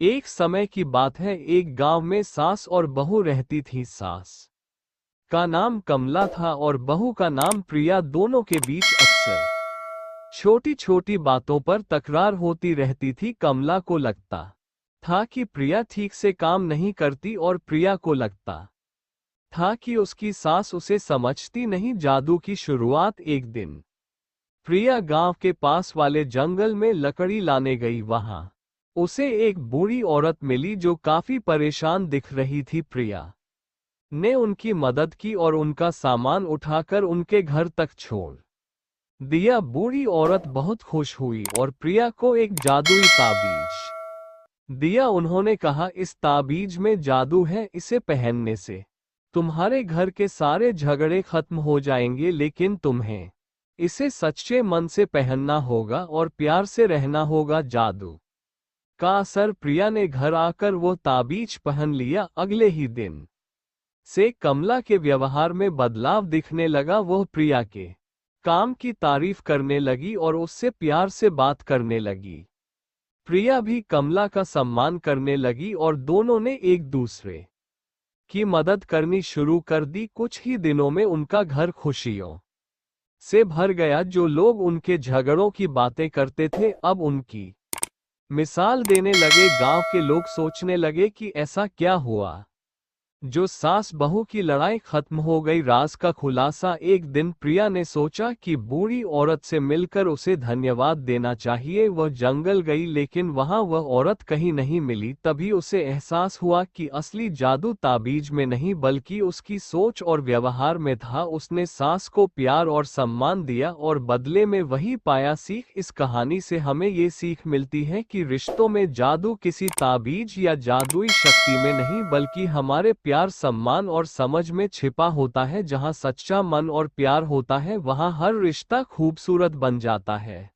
एक समय की बात है, एक गांव में सास और बहू रहती थी। सास का नाम कमला था और बहू का नाम प्रिया। दोनों के बीच अक्सर छोटी छोटी बातों पर तकरार होती रहती थी। कमला को लगता था कि प्रिया ठीक से काम नहीं करती और प्रिया को लगता था कि उसकी सास उसे समझती नहीं। जादू की शुरुआत। एक दिन प्रिया गांव के पास वाले जंगल में लकड़ी लाने गई। वहां उसे एक बूढ़ी औरत मिली जो काफी परेशान दिख रही थी। प्रिया ने उनकी मदद की और उनका सामान उठाकर उनके घर तक छोड़ दिया। बूढ़ी औरत बहुत खुश हुई और प्रिया को एक जादुई ताबीज दिया। उन्होंने कहा, इस ताबीज में जादू है, इसे पहनने से तुम्हारे घर के सारे झगड़े खत्म हो जाएंगे, लेकिन तुम्हें इसे सच्चे मन से पहनना होगा और प्यार से रहना होगा। जादू का असर। प्रिया ने घर आकर वो ताबीज पहन लिया। अगले ही दिन से कमला के व्यवहार में बदलाव दिखने लगा। वह प्रिया के काम की तारीफ करने लगी और उससे प्यार से बात करने लगी। प्रिया भी कमला का सम्मान करने लगी और दोनों ने एक दूसरे की मदद करनी शुरू कर दी। कुछ ही दिनों में उनका घर खुशियों से भर गया। जो लोग उनके झगड़ों की बातें करते थे, अब उनकी मिसाल देने लगे। गांव के लोग सोचने लगे कि ऐसा क्या हुआ जो सास बहू की लड़ाई खत्म हो गई। राज का खुलासा। एक दिन प्रिया ने सोचा कि बूढ़ी औरत से मिलकर उसे धन्यवाद देना चाहिए। वह जंगल गई, लेकिन वहां वह औरत कहीं नहीं मिली। तभी उसे एहसास हुआ कि असली जादू ताबीज में नहीं बल्कि उसकी सोच और व्यवहार में था। उसने सास को प्यार और सम्मान दिया और बदले में वही पाया। सीख। इस कहानी से हमें ये सीख मिलती है कि रिश्तों में जादू किसी ताबीज या जादुई शक्ति में नहीं बल्कि हमारे प्यार, सम्मान और समझ में छिपा होता है। जहां सच्चा मन और प्यार होता है, वहां हर रिश्ता खूबसूरत बन जाता है।